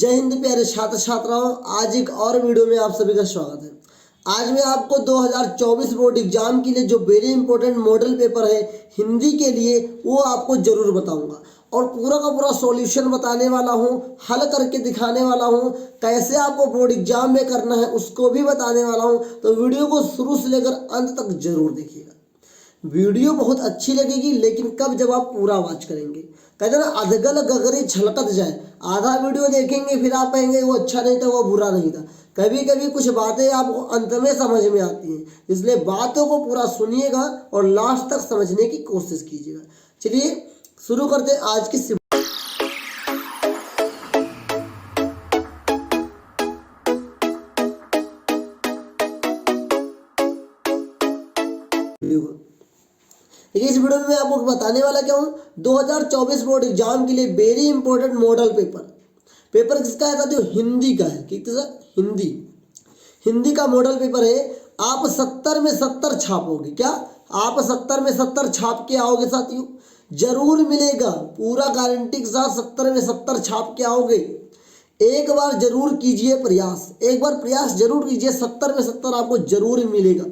जय हिंद प्यारे छात्र छात्राओं, आज एक और वीडियो में आप सभी का स्वागत है। आज मैं आपको 2024 बोर्ड एग्जाम के लिए जो वेरी इंपॉर्टेंट मॉडल पेपर है हिंदी के लिए वो आपको जरूर बताऊंगा और पूरा का पूरा सॉल्यूशन बताने वाला हूं, हल करके दिखाने वाला हूं, कैसे आपको बोर्ड एग्जाम में करना है उसको भी बताने वाला हूं। तो वीडियो को शुरू से लेकर अंत तक जरूर देखिएगा। वीडियो बहुत अच्छी लगेगी लेकिन कब, जब आप पूरा वॉच करेंगे। कहते ना अधगल गगरी छलकत जाए, आधा वीडियो देखेंगे फिर आप कहेंगे वो अच्छा नहीं था, वो बुरा नहीं था। कभी कभी कुछ बातें आपको अंत में समझ में आती हैं, इसलिए बातों को पूरा सुनिएगा और लास्ट तक समझने की कोशिश कीजिएगा। चलिए शुरू करते हैं आज की वीडियो। इस वीडियो में मैं आपको बताने वाला क्या हूँ, 2024 बोर्ड एग्जाम के लिए वेरी इंपॉर्टेंट मॉडल पेपर किसका है साथियों? हिंदी का है। किसका? हिंदी का मॉडल पेपर है। आप 70 में 70 छापोगे। क्या आप 70 में 70 छाप के आओगे साथियों? जरूर मिलेगा, पूरा गारंटी के साथ 70 में 70 छाप के आओगे। एक बार जरूर कीजिए प्रयास, एक बार प्रयास जरूर कीजिए, 70 में 70 आपको जरूर मिलेगा।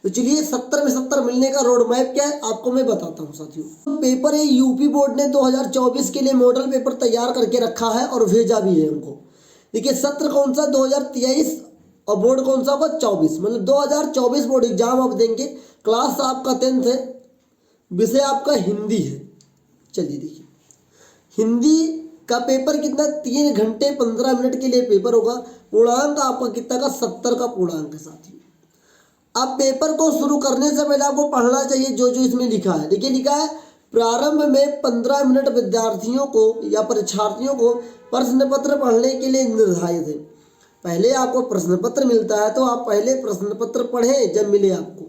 तो चलिए 70 में 70 मिलने का रोड मैप क्या है आपको मैं बताता हूँ साथियों। पेपर है यूपी बोर्ड ने 2024 के लिए मॉडल पेपर तैयार करके रखा है और भेजा भी है हमको। देखिए सत्र कौन सा? 2023 और बोर्ड कौन सा होगा? 24। मतलब 2024 बोर्ड एग्जाम आप देंगे। क्लास आपका 10th है, विषय आपका हिंदी है। चलिए देखिए हिंदी का पेपर कितना? 3 घंटे 15 मिनट के लिए पेपर होगा। पूर्णांक आपका कितना का? 70 का पूर्णांक है साथियों। अब पेपर को शुरू करने से पहले आपको पढ़ना चाहिए जो जो इसमें लिखा है। देखिए लिखा है प्रारंभ में 15 मिनट विद्यार्थियों को या परीक्षार्थियों को प्रश्न पत्र पढ़ने के लिए निर्धारित है। पहले आपको प्रश्न पत्र मिलता है तो आप पहले प्रश्न पत्र पढ़ें जब मिले आपको।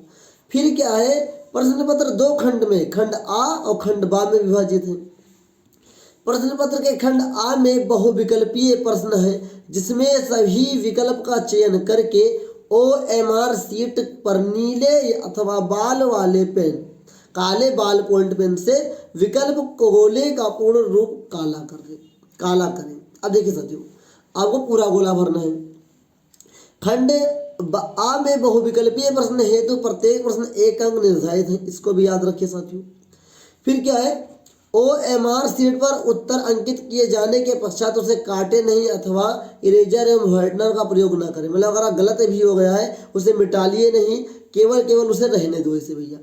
फिर क्या है, प्रश्न पत्र 2 खंड में, खंड आ और खंड बा में विभाजित है। प्रश्न पत्र के खंड आ में बहुविकल्पीय प्रश्न है जिसमें सभी विकल्प का चयन करके OMR सीट पर नीले अथवा बाल वाले पेन, काले बाल पॉइंट पेन से विकल्प गोले का पूर्ण रूप काला करें। अब देखिए साथियों आपको पूरा गोला भरना है। खंड आ में बहुविकल्पीय प्रश्न हेतु प्रत्येक प्रश्न 1 अंक निर्धारित है, इसको भी याद रखिए साथियों। फिर क्या है, OMR सीट पर उत्तर अंकित किए जाने के पश्चात उसे काटे नहीं अथवा इरेजर एवं व्हाइटनर का प्रयोग न करें। मतलब अगर गलत भी हो गया है उसे मिटालिए नहीं, केवल उसे रहने दो इसे भैया।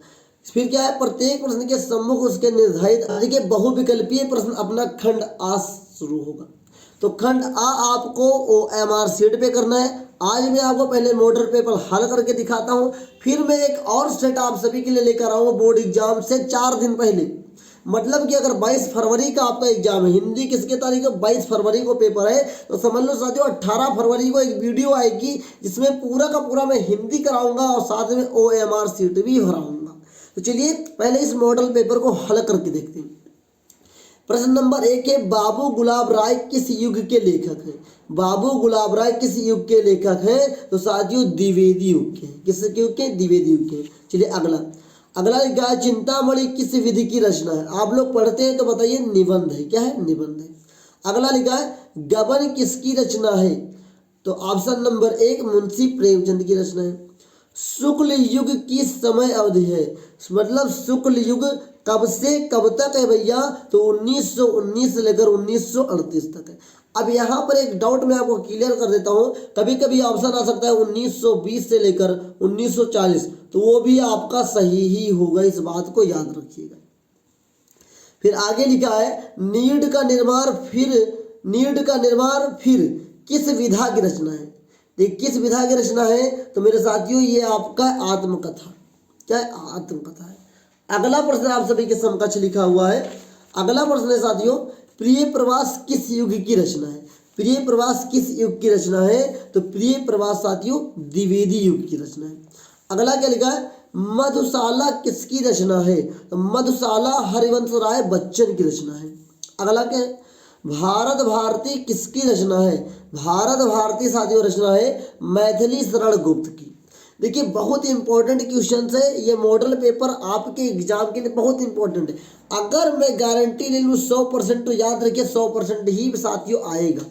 फिर क्या है, प्रत्येक प्रश्न के सम्मुख उसके निर्धारित देखिए बहुविकल्पीय प्रश्न अपना खंड आ शुरू होगा। तो खंड आ आपको OMR सीट पे करना है। आज मैं आपको पहले मॉडल पेपर हल करके दिखाता हूँ, फिर मैं एक और सेट आप सभी के लिए लेकर आऊँगा बोर्ड एग्जाम से 4 दिन पहले। मतलब कि अगर 22 फरवरी का आपका एग्जाम है, हिंदी किसके तारीख है? 22 फरवरी को पेपर है, तो समझ लो साथियों 18 फरवरी को एक वीडियो आएगी जिसमें पूरा का पूरा मैं हिंदी कराऊंगा और साथ में OMR सीट भी भराऊंगा। तो चलिए पहले इस मॉडल पेपर को हल करके देखते हैं। प्रश्न नंबर 1 है, बाबू गुलाब राय किस युग के लेखक हैं? बाबू गुलाब राय किस युग के लेखक हैं? तो साथियों द्विवेदी युग के। किस युग के? द्विवेदी युग के। चलिए अगला लिखा है, चिंतामणि किस विधि की रचना है? आप लोग पढ़ते हैं तो बताइए निबंध है। क्या है? निबंध है। अगला लिखा है, गबन किसकी रचना है? तो ऑप्शन नंबर 1 मुंशी प्रेमचंद की रचना है। शुक्ल युग की समय अवधि है, मतलब शुक्ल युग कब से कब तक है भैया? तो 1919 से लेकर 1938 तक है। अब यहाँ पर एक डाउट मैं आपको क्लियर कर देता हूँ, कभी कभी ऑप्शन आ सकता है 1920 से लेकर 1940, तो वो भी आपका सही ही होगा, इस बात को याद रखिएगा। फिर आगे लिखा है, नीड का निर्माण फिर किस विधा की रचना है? देखिए किस विधा की रचना है? तो मेरे साथियों ये आपका आत्मकथा। क्या है? आत्मकथा है। अगला प्रश्न आप सभी के समकक्ष लिखा हुआ है। अगला प्रश्न है साथियों, प्रिय प्रवास किस युग की रचना है? प्रिय प्रवास किस युग की रचना है? तो प्रिय प्रवास साथियों द्विवेदी युग की रचना है। अगला क्या लिखा है, मधुशाला किसकी रचना है? तो मधुशाला हरिवंश राय बच्चन की रचना है। अगला क्या है, भारत भारती किसकी रचना है? भारत भारती साथियों रचना है मैथिली शरण गुप्त की। देखिए बहुत इंपॉर्टेंट क्वेश्चन है, ये मॉडल पेपर आपके एग्जाम के लिए बहुत इंपॉर्टेंट है। अगर मैं गारंटी ले लूँ 100% तो याद रखिए 100% ही साथियों आएगा।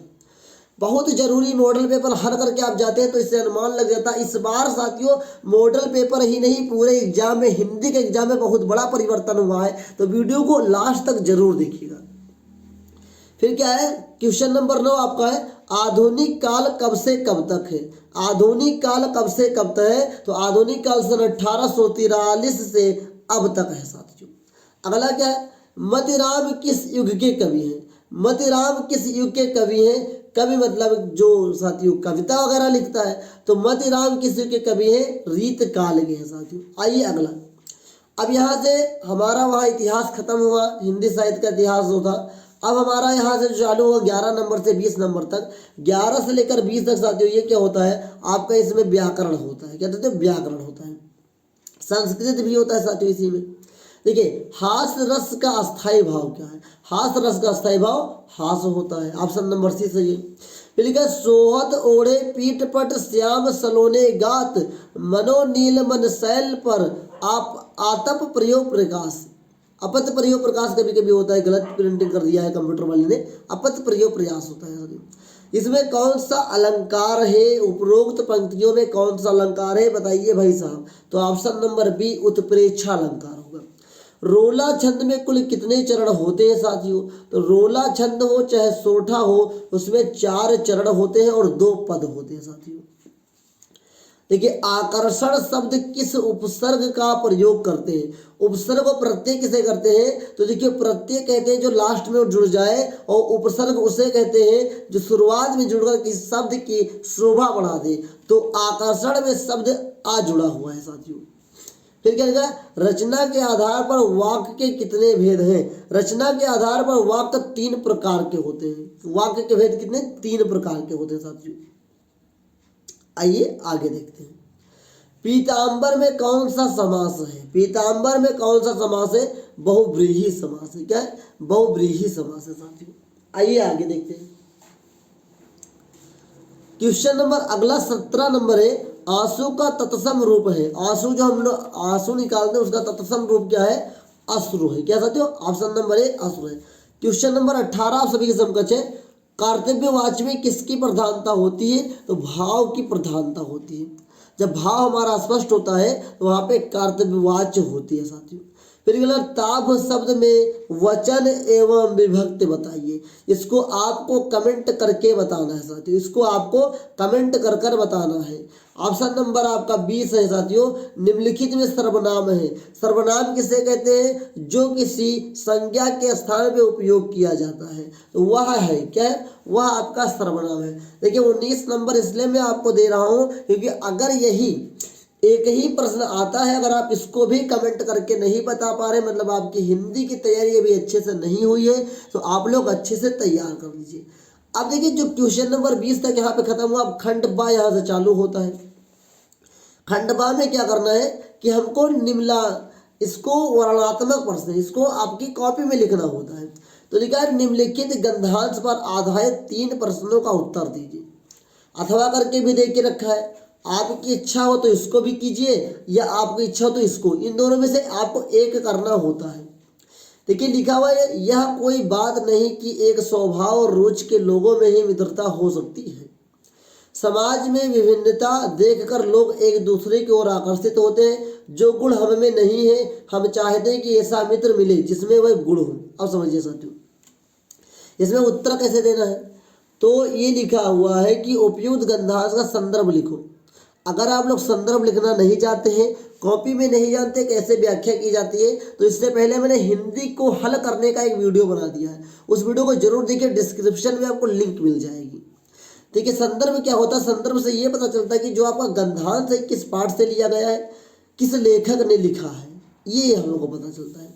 बहुत जरूरी मॉडल पेपर हल करके आप जाते हैं तो इससे अनुमान लग जाता है। इस बार साथियों मॉडल पेपर ही नहीं पूरे एग्जाम में, हिंदी के एग्जाम में बहुत बड़ा परिवर्तन हुआ है, तो वीडियो को लास्ट तक जरूर देखिएगा। फिर क्या है, क्वेश्चन नंबर 9 आपका है, आधुनिक काल कब से कब तक है। आधुनिक काल कब से कब तक है, तो आधुनिक काल सन 1843 से अब तक है साथियों। अगला क्या है, मतिराम किस युग के कवि हैं। मतिराम किस युग के कवि हैं, कवि मतलब जो साथियों कविता वगैरह लिखता है, तो मतिराम किस युग के कवि हैं, रीत काल के हैं साथियों। आइए अगला, अब यहाँ से हमारा वहाँ इतिहास खत्म हुआ, हिंदी साहित्य का इतिहास जो था। अब हमारा यहाँ से चालू हुआ 11 नंबर से 20 नंबर तक। 11 से लेकर 20 तक साथियों ये क्या होता है आपका, इसमें व्याकरण होता है। क्या कहते हैं, व्याकरण होता है। संस्कृत भी होता है साथियों इसी में। देखिए हास रस का अस्थायी भाव क्या है, हास रस का अस्थायी भाव हास होता है। ऑप्शन नंबर सी सही है। फिर लिखा सोहत ओढ़े पीठ पट श्याम सलोने गात, मनो नील मन शैल पर आप आतप प्रयोग प्रकाश। अपत प्रयोग प्रकाश कभी कभी होता है, गलत प्रिंटिंग कर दिया है कंप्यूटर वाले ने, अपत प्रयोग प्रयास होता है। इसमें कौन सा अलंकार है, उपरोक्त पंक्तियों में कौन सा अलंकार है बताइए भाई साहब, तो ऑप्शन नंबर बी उत्प्रेक्षा अलंकार होगा। रोला छंद में कुल कितने चरण होते हैं साथियों, तो रोला छंद हो चाहे सोठा हो उसमें 4 चरण होते हैं और 2 पद होते हैं साथियों। देखिए आकर्षण शब्द किस उपसर्ग का प्रयोग करते हैं, उपसर्ग और प्रत्यय किसे करते हैं, तो देखिए प्रत्यय कहते हैं जो लास्ट में जुड़ जाए, और उपसर्ग उसे कहते हैं जो शुरुआत में जुड़कर किसी शब्द की शोभा बढ़ा दे। तो आकर्षण में शब्द आ जुड़ा हुआ है साथियों। फिर क्या लिखा, रचना के आधार पर वाक्य के कितने भेद हैं। रचना के आधार पर वाक्य 3 प्रकार के होते हैं। वाक्य के भेद कितने, 3 प्रकार के होते हैं साथियों। आइए आगे देखते हैं। पीतांबर में कौन सा समास है, पीतांबर में कौन सा समास है, बहुव्रीहि समास है। क्या है, बहुव्रीहि समास है साथियों। आइए आगे देखते हैं। क्वेश्चन नंबर अगला 17 नंबर है, आंसू का तत्सम रूप है। आंसू जो हम लोग आंसू निकालते हैं उसका तत्सम रूप क्या है, अश्रु है। क्या साथियों, ऑप्शन नंबर ए अश्रु है। क्वेश्चन नंबर 18 आप सभी के समकक्ष है, कर्तव्यवाच्य में किसकी प्रधानता होती है, तो भाव की प्रधानता होती है। जब भाव हमारा स्पष्ट होता है तो वहां पे कर्तव्यवाच्य होती है साथियों। फिर ताप शब्द में वचन एवं विभक्ति बताइए। इसको आपको कमेंट करके बताना है साथियों, इसको आपको कमेंट कर कर बताना है। ऑप्शन नंबर आपका 20 है साथियों, निम्नलिखित में सर्वनाम है। सर्वनाम किसे कहते हैं, जो किसी संज्ञा के स्थान पे उपयोग किया जाता है, तो वह है क्या है, वह आपका सर्वनाम है। देखिए 19 नंबर इसलिए मैं आपको दे रहा हूं क्योंकि अगर यही एक ही प्रश्न आता है, अगर आप इसको भी कमेंट करके नहीं बता पा रहे, मतलब आपकी हिंदी की तैयारी अभी अच्छे से नहीं हुई है, तो आप लोग अच्छे से तैयार कर लीजिए। अब देखिए जो क्वेश्चन नंबर 20 तक यहाँ पे खत्म हुआ, अब खंड बा यहाँ से चालू होता है। खंड बा में क्या करना है कि हमको इसको वर्णनात्मक प्रश्न, इसको आपकी कॉपी में लिखना होता है। तो लिखा है निम्नलिखित गंधांश पर आधारित 3 प्रश्नों का उत्तर दीजिए। अथवा करके भी दे के रखा है, आपकी इच्छा हो तो इसको भी कीजिए या आपकी इच्छा हो तो इसको, इन दोनों में से आपको एक करना होता है। देखिए लिखा हुआ है, यह कोई बात नहीं कि एक स्वभाव और रुच के लोगों में ही मित्रता हो सकती है। समाज में विभिन्नता देखकर लोग एक दूसरे की ओर आकर्षित होते हैं। जो गुण हम में नहीं है, हम चाहते हैं कि ऐसा मित्र मिले जिसमें वह गुण हो। अब समझिए साथियों, इसमें उत्तर कैसे देना है, तो ये लिखा हुआ है कि उपयुक्त गंधांश का संदर्भ लिखो। अगर आप लोग संदर्भ लिखना नहीं चाहते हैं, कॉपी में नहीं जानते कैसे व्याख्या की जाती है, तो इससे पहले मैंने हिंदी को हल करने का एक वीडियो बना दिया है, उस वीडियो को जरूर देखिए, डिस्क्रिप्शन में आपको लिंक मिल जाएगी। देखिए संदर्भ क्या होता है, संदर्भ से ये पता चलता है कि जो आपका गंधांश है किस पाठ से लिया गया है, किस लेखक ने लिखा है, ये हम लोग को पता चलता है।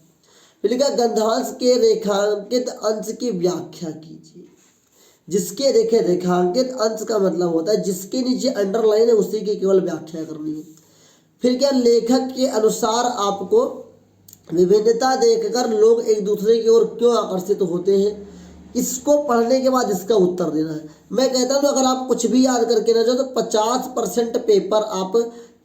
फिर लिखा गंधांश के रेखांकित अंश की व्याख्या कीजिए। जिसके देखे रेखांकित अंश का मतलब होता है जिसके नीचे अंडरलाइन है उसी की केवल व्याख्या करनी है। फिर क्या, लेखक के अनुसार आपको विभिन्नता देखकर लोग एक दूसरे की ओर क्यों आकर्षित होते हैं, इसको पढ़ने के बाद इसका उत्तर देना है। मैं कहता हूँ अगर आप कुछ भी याद करके ना जाओ तो 50% पेपर आप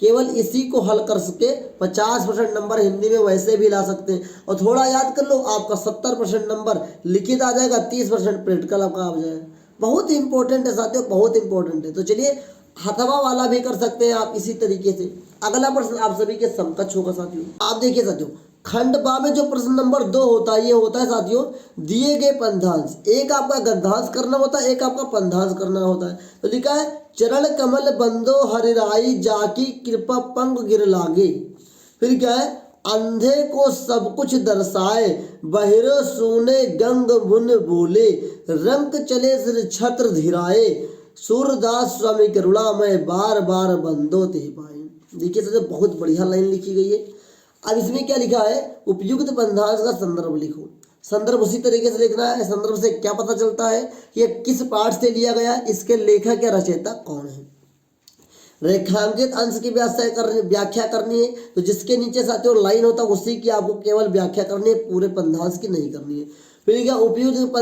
केवल इसी को हल कर सके, 50% नंबर हिंदी में वैसे भी ला सकते हैं, और थोड़ा याद कर लो आपका 70% नंबर लिखित आ जाएगा, 30% प्रैक्टिकल आपका आ जाएगा। बहुत इंपॉर्टेंट है साथियों, बहुत इंपॉर्टेंट है। तो चलिए हथवा वाला भी कर सकते हैं आप इसी तरीके से। अगला प्रश्न आप सभी के समकक्ष होगा साथियों। आप देखिए साथियों, खंड बा में जो प्रश्न नंबर 2 होता है, ये होता है साथियों दिए गए पंद्यांश। एक आपका गद्यांश करना होता है, एक आपका पंद्यांश करना होता है। तो लिखा है चरण कमल बंदो हरिराई जाकी कृपा पंग गिर लागे। फिर क्या है, अंधे को सब कुछ दर्शाए बहिरो सुने गंग मुन बोले रंग चले सिर छत्र धीराए सूरदास स्वामी करुणा में बार बार बंदो ते पाए। देखिए सर बहुत बढ़िया लाइन लिखी गई है। अब इसमें क्या लिखा है, उपयुक्त पंद्यांश का संदर्भ लिखो। संदर्भ उसी तरीके से लिखना है। संदर्भ से क्या पता चलता है कि ये किस पाठ से लिया गया, इसके लेखक या रचयिता कौन है। रेखांकित अंश की व्याख्या करनी है, तो जिसके नीचे साथियों लाइन होता है उसी की आपको केवल व्याख्या करनी है, पूरे पंद्यांश की नहीं करनी है। फिर क्या, उपयुक्त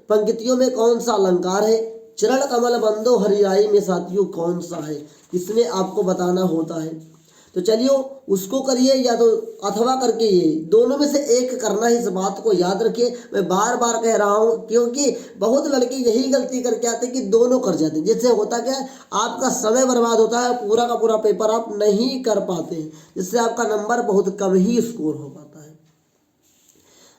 पंक्तियों में कौन सा अलंकार है। चरण कमल बंदो हरिराई में साथियों कौन सा है, इसमें आपको बताना होता है। तो चलिए उसको करिए या तो अथवा करके, ये दोनों में से एक करना है। इस बात को याद रखिए, मैं बार बार कह रहा हूँ, क्योंकि बहुत लड़के यही गलती करके आते हैं कि दोनों कर जाते हैं, जिससे होता क्या है आपका समय बर्बाद होता है, पूरा का पूरा पेपर आप नहीं कर पाते हैं, जिससे आपका नंबर बहुत कम ही स्कोर हो पाता है।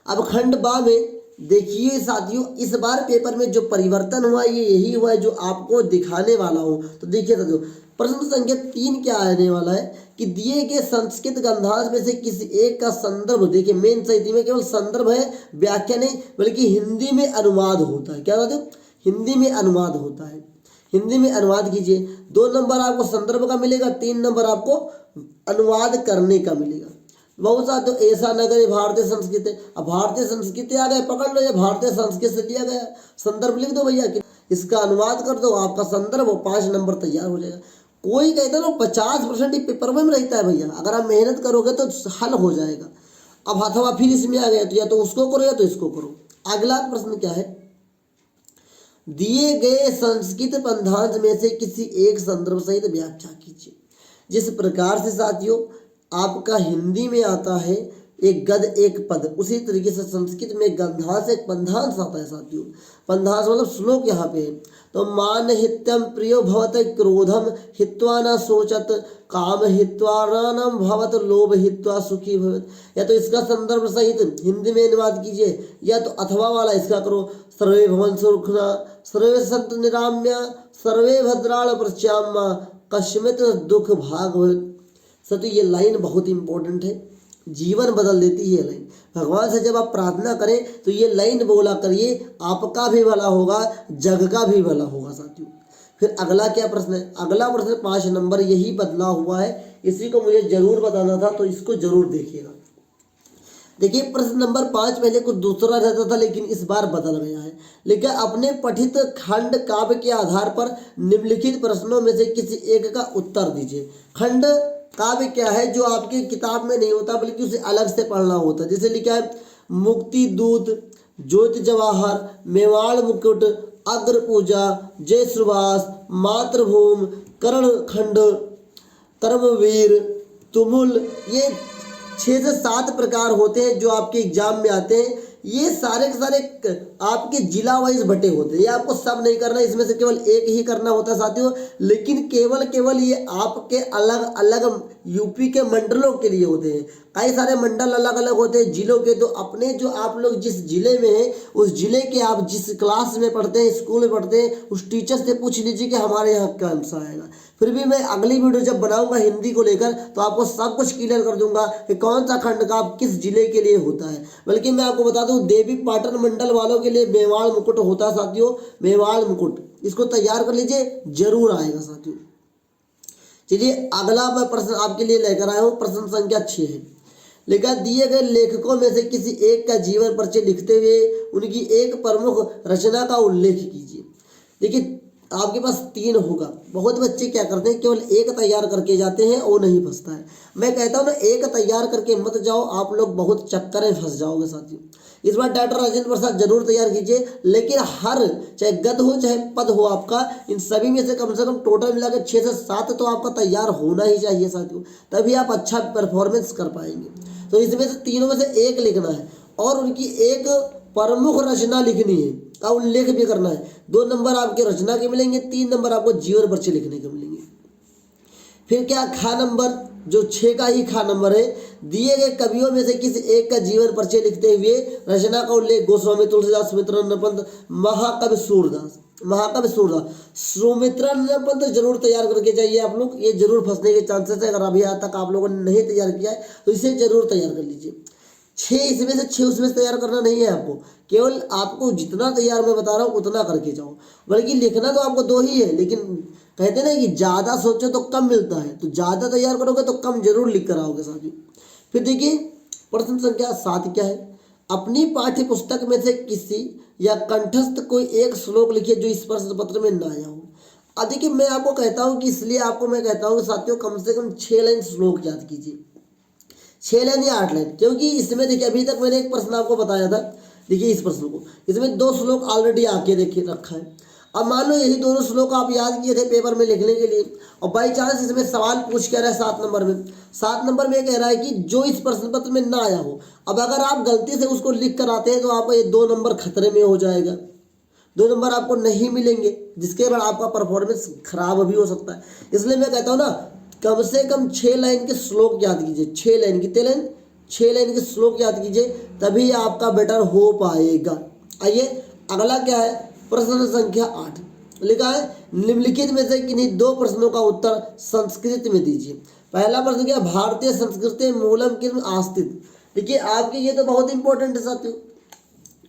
अब खंड बा में देखिए साथियों, इस बार पेपर में जो परिवर्तन हुआ ये यही हुआ है जो आपको दिखाने वाला हूँ। तो देखिए साथियों, प्रश्न संख्या 3 क्या आने वाला है कि दिए गए संस्कृत गंधांश में से किसी एक का संदर्भ, देखिए मेन सही में केवल संदर्भ है, व्याख्या नहीं, बल्कि हिंदी में अनुवाद होता है। क्या साथियों, हिंदी में अनुवाद होता है। हिंदी में अनुवाद कीजिए। 2 नंबर आपको संदर्भ का मिलेगा, 3 नंबर आपको अनुवाद करने का मिलेगा। बहुत साथियों ऐसा न करे भारतीय संस्कृति, अब भारतीय संस्कृति आ गए, पकड़ लो, ये भारतीय संस्कृति से लिया गया। संदर्भ लिख दो भैया, इसका अनुवाद कर दो, आपका संदर्भ 5 नंबर तैयार हो जाएगा। कोई कहता है ना 50% ही पेपर में रहता है भैया, अगर आप मेहनत करोगे तो हल हो जाएगा। अब अथवा फिर इसमें आ गया, तो या तो उसको करो या तो इसको करो। अगला प्रश्न क्या है, दिए गए संस्कृत पंद्यांश में से किसी एक संदर्भ सहित व्याख्या कीजिए। जिस प्रकार से साथियों आपका हिंदी में आता है एक गद एक पद, उसी तरीके से संस्कृत में गंधांश एक पंद्यांश आता है साथियों। पंद्यांश मतलब श्लोक यहाँ पे है। तो मान हित्यम प्रियो भवत क्रोधम हित्वा न सोचत काम हित्वा रानम भवत लोभ हित्वा सुखी भवत। या तो इसका संदर्भ सहित हिंदी में अनुवाद कीजिए, या तो अथवा वाला इसका करो। सर्वे भवन सुखना सर्वे संत निराम्या सर्वे भद्राण प्रच्यामा कश्मित दुख भाग भवत। साथियों ये लाइन बहुत इंपॉर्टेंट है, जीवन बदल देती है लाइन। भगवान से जब आप प्रार्थना करें तो ये लाइन बोला करिए, आपका भी भला होगा, जग का भी भला होगा साथियों। फिर अगला क्या प्रश्न है, अगला प्रश्न 5 नंबर, यही बदला हुआ है, इसी को मुझे जरूर बताना था, तो इसको जरूर देखिएगा। देखिए प्रश्न नंबर 5 पहले कुछ दूसरा रहता था, लेकिन इस बार बदल गया है। लेकिन अपने पठित खंड काव्य के आधार पर निम्नलिखित प्रश्नों में से किसी एक का उत्तर दीजिए। खंड काव्य क्या है जो आपकी किताब में नहीं होता, बल्कि उसे अलग से पढ़ना होता है। जैसे लिखा है मुक्ति दूत, ज्योति जवाहर, मेवाड़ मुकुट, अग्र पूजा, जय सुभाष, मातृभूमि, कर्ण खंड, कर्मवीर, तुमुल, ये 6 से 7 प्रकार होते हैं जो आपके एग्जाम में आते हैं। ये सारे के सारे आपके जिला वाइज बटे होते हैं, ये आपको सब नहीं करना, इसमें से केवल एक ही करना होता है साथियों। लेकिन केवल ये आपके अलग अलग यूपी के मंडलों के लिए होते हैं। कई सारे मंडल अलग अलग होते हैं जिलों के। तो अपने जो आप लोग जिस जिले में हैं, उस जिले के आप जिस क्लास में पढ़ते हैं, स्कूल में पढ़ते हैं, उस टीचर से पूछ लीजिए कि हमारे यहाँ कौन सा आएगा। फिर भी मैं अगली वीडियो जब बनाऊंगा हिंदी को लेकर तो आपको सब कुछ क्लियर कर दूंगा कि कौन सा खंड का किस जिले के लिए होता है। बल्कि मैं आपको बता दूं, देवी पाटन मंडल वालों के लिए मेवाड़ मुकुट होता है साथियों, मेवाड़ मुकुट, इसको तैयार कर लीजिए, जरूर आएगा साथियों। चलिए अगला मैं प्रश्न आपके लिए लेकर आया हूँ, प्रश्न संख्या 6 है। लिखा दिए गए लेखकों में से किसी एक का जीवन परिचय लिखते हुए उनकी एक प्रमुख रचना का उल्लेख कीजिए। देखिए आपके पास 3 होगा। बहुत बच्चे क्या करते हैं, केवल एक तैयार करके जाते हैं, वो नहीं फंसता है। मैं कहता हूँ ना, एक तैयार करके मत जाओ, आप लोग बहुत चक्कर में फंस जाओगे साथियों। इस बार डॉक्टर राजेंद्र प्रसाद जरूर तैयार कीजिए, लेकिन हर चाहे गद हो चाहे पद हो आपका, इन सभी में से कम टोटल मिलाकर 6 से 7 तो आपका तैयार होना ही चाहिए साथियों, तभी आप अच्छा परफॉर्मेंस कर पाएंगे। तो इसमें से तीनों में से एक लिखना है और उनकी एक प्रमुख रचना लिखनी है का उल्लेख भी करना है। 2 नंबर आपके रचना के मिलेंगे, 3 नंबर आपको जीवन परिचय लिखने के मिलेंगे। फिर क्या खा नंबर, जो 6 का ही खा नंबर है, दिए गए कवियों में से किसी एक का जीवन परिचय लिखते हुए रचना का उल्लेख गोस्वामी, तुलसीदास, सुमित्रानंद पंत, महाकवि सूरदास। महाकवि सूरदास, सुमित्रानंद पंत जरूर तैयार करके जाइए आप लोग, ये जरूर फंसने के चांसेस है। अगर अभी आज तक आप लोगों ने नहीं तैयार किया है तो इसे जरूर तैयार कर लीजिए। 6 इसमें से 6 उसमें से तैयार करना नहीं है आपको, केवल आपको जितना तैयार मैं बता रहा हूँ उतना करके जाओ। बल्कि लिखना तो आपको 2 ही है, लेकिन कहते ना कि ज़्यादा सोचो तो कम मिलता है, तो ज़्यादा तैयार करोगे तो कम जरूर लिख कर आओगे साथियों। फिर देखिए प्रश्न संख्या 7 क्या है, अपनी पाठ्य पुस्तक में से किसी या कंठस्थ कोई एक श्लोक लिखिए जो इस प्रश्न पत्र में ना आया हो। अब देखिए मैं आपको कहता हूँ कि इसलिए आपको मैं कहता हूँ साथियों कम से कम 6 लाइन श्लोक याद कीजिए, 6 लाइन या 8 लाइन, क्योंकि इसमें देखिए अभी तक मैंने एक प्रश्न आपको बताया था। देखिए इस प्रश्न को, इसमें 2 श्लोक ऑलरेडी आके देखिए रखा है। अब मान लो यही दोनों श्लोक आप याद किए थे पेपर में लिखने के लिए, और बाई चांस इसमें सवाल पूछ कह रहा है 7 नंबर में, 7 नंबर में कह रहा है कि जो इस प्रश्न पत्र में ना आया हो। अब अगर आप गलती से उसको लिख कर आते हैं तो आपका ये 2 नंबर खतरे में हो जाएगा, 2 नंबर आपको नहीं मिलेंगे, जिसके बाद आपका परफॉर्मेंस खराब भी हो सकता है। इसलिए मैं कहता हूँ ना कम से कम 6 लाइन के श्लोक याद कीजिए, 6 लाइन, कितने लाइन, 6 लाइन के श्लोक याद कीजिए, तभी आपका बेटर हो पाएगा। आइए अगला क्या है, प्रश्न संख्या 8 लिखा है निम्नलिखित में से किन्हीं 2 प्रश्नों का उत्तर संस्कृत में दीजिए। पहला प्रश्न क्या, भारतीय संस्कृति मूलम किम आस्तित। देखिए आपके ये तो बहुत इंपॉर्टेंट है साथियों,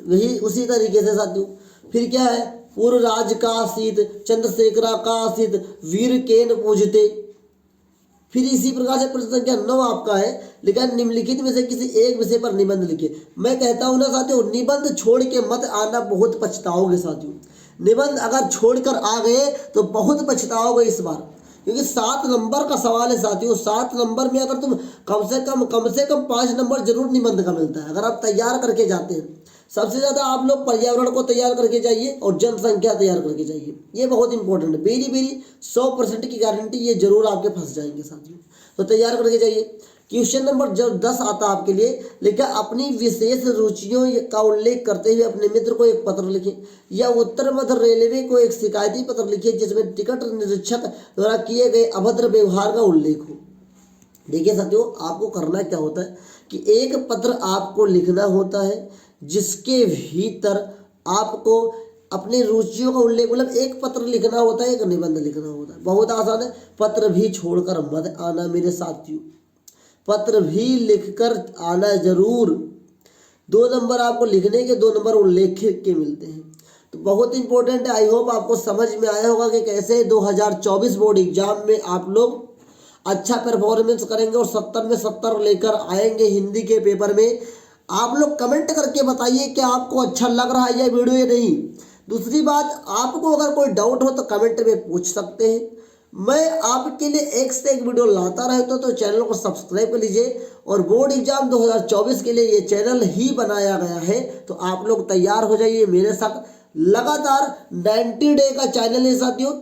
वही उसी तरीके से साथियों। फिर क्या है, पूर्व राज का आसित, चंद्रशेखरा का आसित, वीर केन पूजते। फिर इसी प्रकार से प्रश्न संख्या 9 आपका है, लिखा है निम्नलिखित में से किसी एक विषय पर निबंध लिखिए। मैं कहता हूं ना साथियों, निबंध छोड़ के मत आना, बहुत पछताओगे साथियों। निबंध अगर छोड़कर आ गए तो बहुत पछताओगे इस बार, क्योंकि 7 नंबर का सवाल है साथियों। 7 नंबर में अगर तुम कम से कम 5 नंबर जरूर निबंध का मिलता है अगर आप तैयार करके जाते हैं। सबसे ज़्यादा आप लोग पर्यावरण को तैयार करके जाइए और जनसंख्या तैयार करके जाइए, ये बहुत इंपॉर्टेंट है। वेरी 100% की गारंटी, ये जरूर आपके फंस जाएंगे साथियों, तो तैयार करके जाइए। क्वेश्चन नंबर जब 10 आता है आपके लिए, लिखा अपनी विशेष रुचियों का उल्लेख करते हुए अपने मित्र को एक पत्र लिखें, या उत्तर मध्य रेलवे को एक शिकायती पत्र लिखिए जिसमें टिकट निरीक्षक द्वारा किए गए अभद्र व्यवहार का उल्लेख हो। देखिए साथियों आपको करना क्या होता है कि एक पत्र आपको लिखना होता है जिसके भीतर आपको अपनी रुचियों का उल्लेख, मतलब एक पत्र लिखना होता है, एक निबंध लिखना होता है। बहुत आसान है, पत्र भी छोड़कर मत आना मेरे साथियों, पत्र भी लिखकर आना जरूर। 2 नंबर आपको लिखने के, 2 नंबर उल्लेख के मिलते हैं, तो बहुत इंपॉर्टेंट है। आई होप आपको समझ में आया होगा कि कैसे 2024 बोर्ड एग्जाम में आप लोग अच्छा परफॉर्मेंस करेंगे और 70 में 70 लेकर आएंगे हिंदी के पेपर में। आप लोग कमेंट करके बताइए कि आपको अच्छा लग रहा है यह वीडियो या नहीं। दूसरी बात, आपको अगर कोई डाउट हो तो कमेंट में पूछ सकते हैं। मैं आपके लिए एक से एक वीडियो लाता रहता हूं, तो चैनल को सब्सक्राइब कर लीजिए। और बोर्ड एग्जाम 2024 के लिए ये चैनल ही बनाया गया है, तो आप लोग तैयार हो जाइए मेरे साथ। लगातार 90 डे का चैनल है साथियों,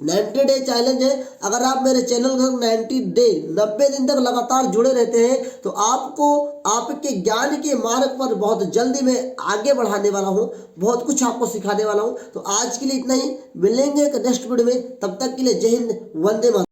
90 डे चैलेंज है। अगर आप मेरे चैनल को 90 दिन तक लगातार जुड़े रहते हैं तो आपको आपके ज्ञान के मार्ग पर बहुत जल्दी मैं आगे बढ़ाने वाला हूं, बहुत कुछ आपको सिखाने वाला हूं। तो आज के लिए इतना ही, मिलेंगे एक नेक्स्ट वीडियो में, तब तक के लिए जय हिंद, वंदे मातरम।